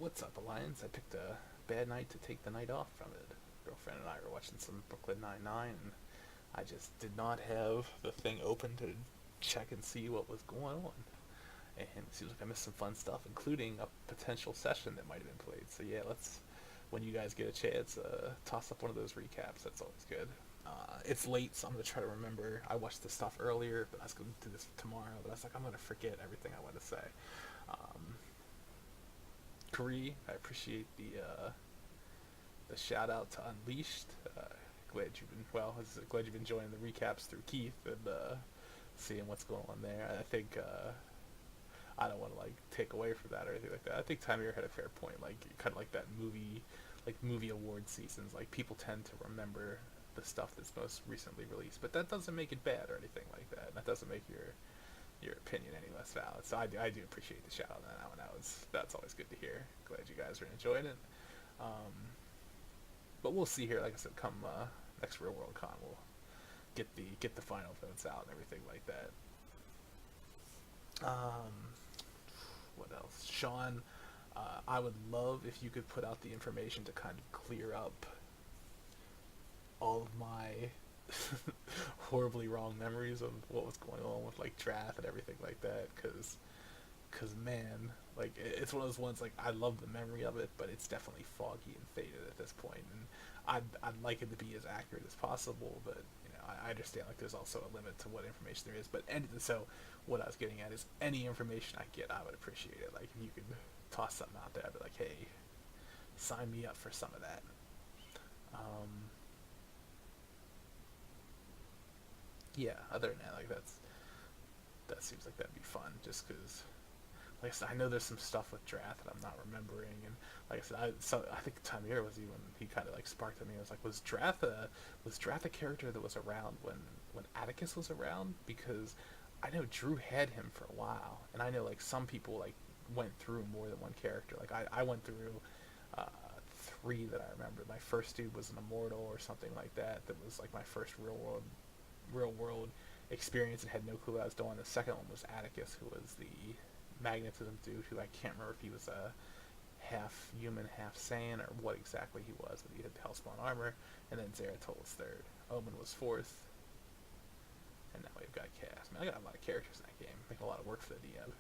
What's up, Alliance? I picked a bad night to take the night off from it. Girlfriend and I were watching some Brooklyn Nine-Nine, and I just did not have the thing open to check and see what was going on. And it seems like I missed some fun stuff, including a potential session that might have been played. So yeah, let's, when you guys get a chance, toss up one of those recaps. That's always good. It's late, so I'm gonna try to remember. I watched this stuff earlier, but I was gonna do this tomorrow. But I was like, I'm gonna forget everything I want to say. Um, Kree, I appreciate the shout out to Unleashed. Glad you've been glad you've been enjoying the recaps through Keith and seeing what's going on there. I think I don't want to like take away from that or anything like that. I think Tamir had a fair point. Like kind of like that movie, like movie award seasons. Like people tend to remember the stuff that's most recently released, but that doesn't make it bad or anything like that. That doesn't make your opinion any less valid. So I do appreciate the shout out on that one. That's always good to hear. Glad you guys are enjoying it. Um, but we'll see here. Like I said, come next Real World Con, we'll get the final votes out and everything like that. What else, Sean? I would love if you could put out the information to kind of clear up all of my horribly wrong memories of what was going on with like draft and everything like that, because man, like it's one of those ones like I love the memory of it, but it's definitely foggy and faded at this point, and I'd like it to be as accurate as possible, but you know I understand like there's also a limit to what information there is. But so what I was getting at is any information I get, I would appreciate it. Like if you could toss something out there, I'd be like, hey, sign me up for some of that. Um, yeah, other than that, like that seems like that'd be fun, just because like I said, I know there's some stuff with Drath that I'm not remembering, and like I said, I think Tamir was even he kind of like sparked at me. I was like, was Drath a character that was around when Atticus was around? Because I know Drew had him for a while, and I know like some people like went through more than one character. Like I went through uh, three that I remember. My first dude was an immortal or something like that. That was like my first real world experience and had no clue what I was doing. The second one was Atticus, who was the magnetism dude, who I can't remember if he was a half human, half Saiyan, or what exactly he was, but he had the Hellspawn armor. And then Zeratul was third. Omen was fourth. And now we've got Cass. Man, I got a lot of characters in that game. Making a lot of work for the DM.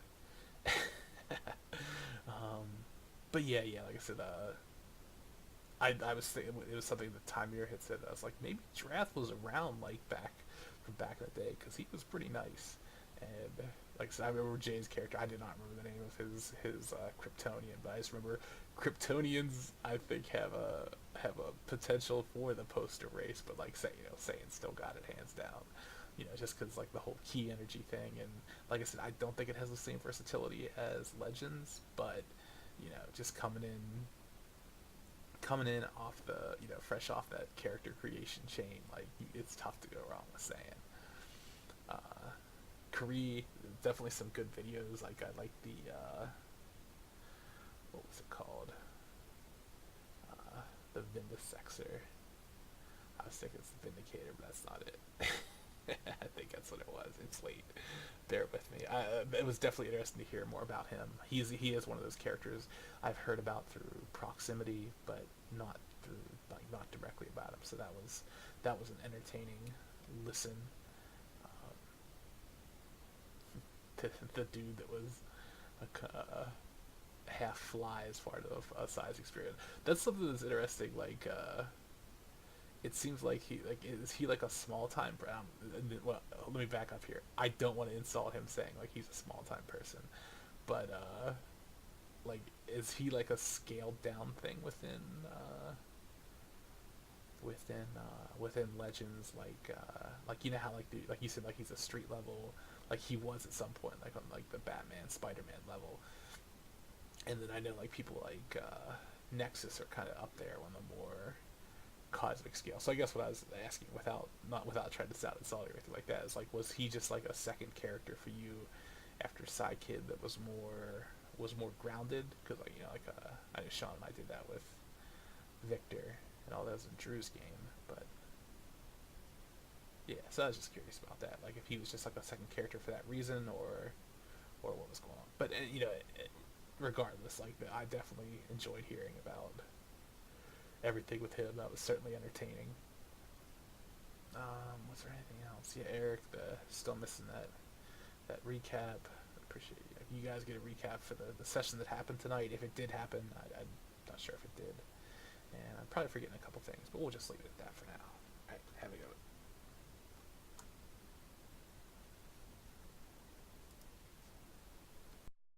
But yeah, like I said, I was thinking it was something that Tamir had said. I was like, maybe Drath was around like back in the day because he was pretty nice. And like I said, I remember Jay's character. I did not remember the name of his Kryptonian, but I just remember Kryptonians. I think have a potential for the poster race, but like say Saiyan still got it hands down. Just because like the whole key energy thing, and like I said, I don't think it has the same versatility as Legends, but just coming in off the fresh off that character creation chain, like it's tough to go wrong with Saiyan. Kree, definitely some good videos. Like I like the what was it called? The Vindisexer. I was thinking it's the Vindicator, but that's not it. I think that's what it was. It's late. Bear with me. It was definitely interesting to hear more about him. He is one of those characters I've heard about through proximity, but not through not directly about him. So that was an entertaining listen. Um, the dude that was a half fly as far as a size experience. That's something that's interesting. Like it seems like is he like a small time well, let me back up here. I don't want to insult him saying like he's a small time person, but like is he like a scaled down thing within Legends, like how like you said, like he's a street level, like he was at some point like on like the Batman Spider-Man level, and then I know like people like Nexus are kind of up there on the more cosmic scale. So I guess what I was asking, without trying to sound insulting or anything like that, is like, was he just like a second character for you after Kid that was more grounded? Because I know Sean and I did that with Victor and all that was in Drew's game, but yeah. So I was just curious about that, like if he was just like a second character for that reason, or what was going on. But regardless, like I definitely enjoyed hearing about everything with him. That was certainly entertaining. Was there anything else? Yeah, Eric, still missing that recap. Appreciate you. If you guys get a recap for the session that happened tonight. If it did happen, I'm not sure if it did. And I'm probably forgetting a couple things, but we'll just leave it at that for now.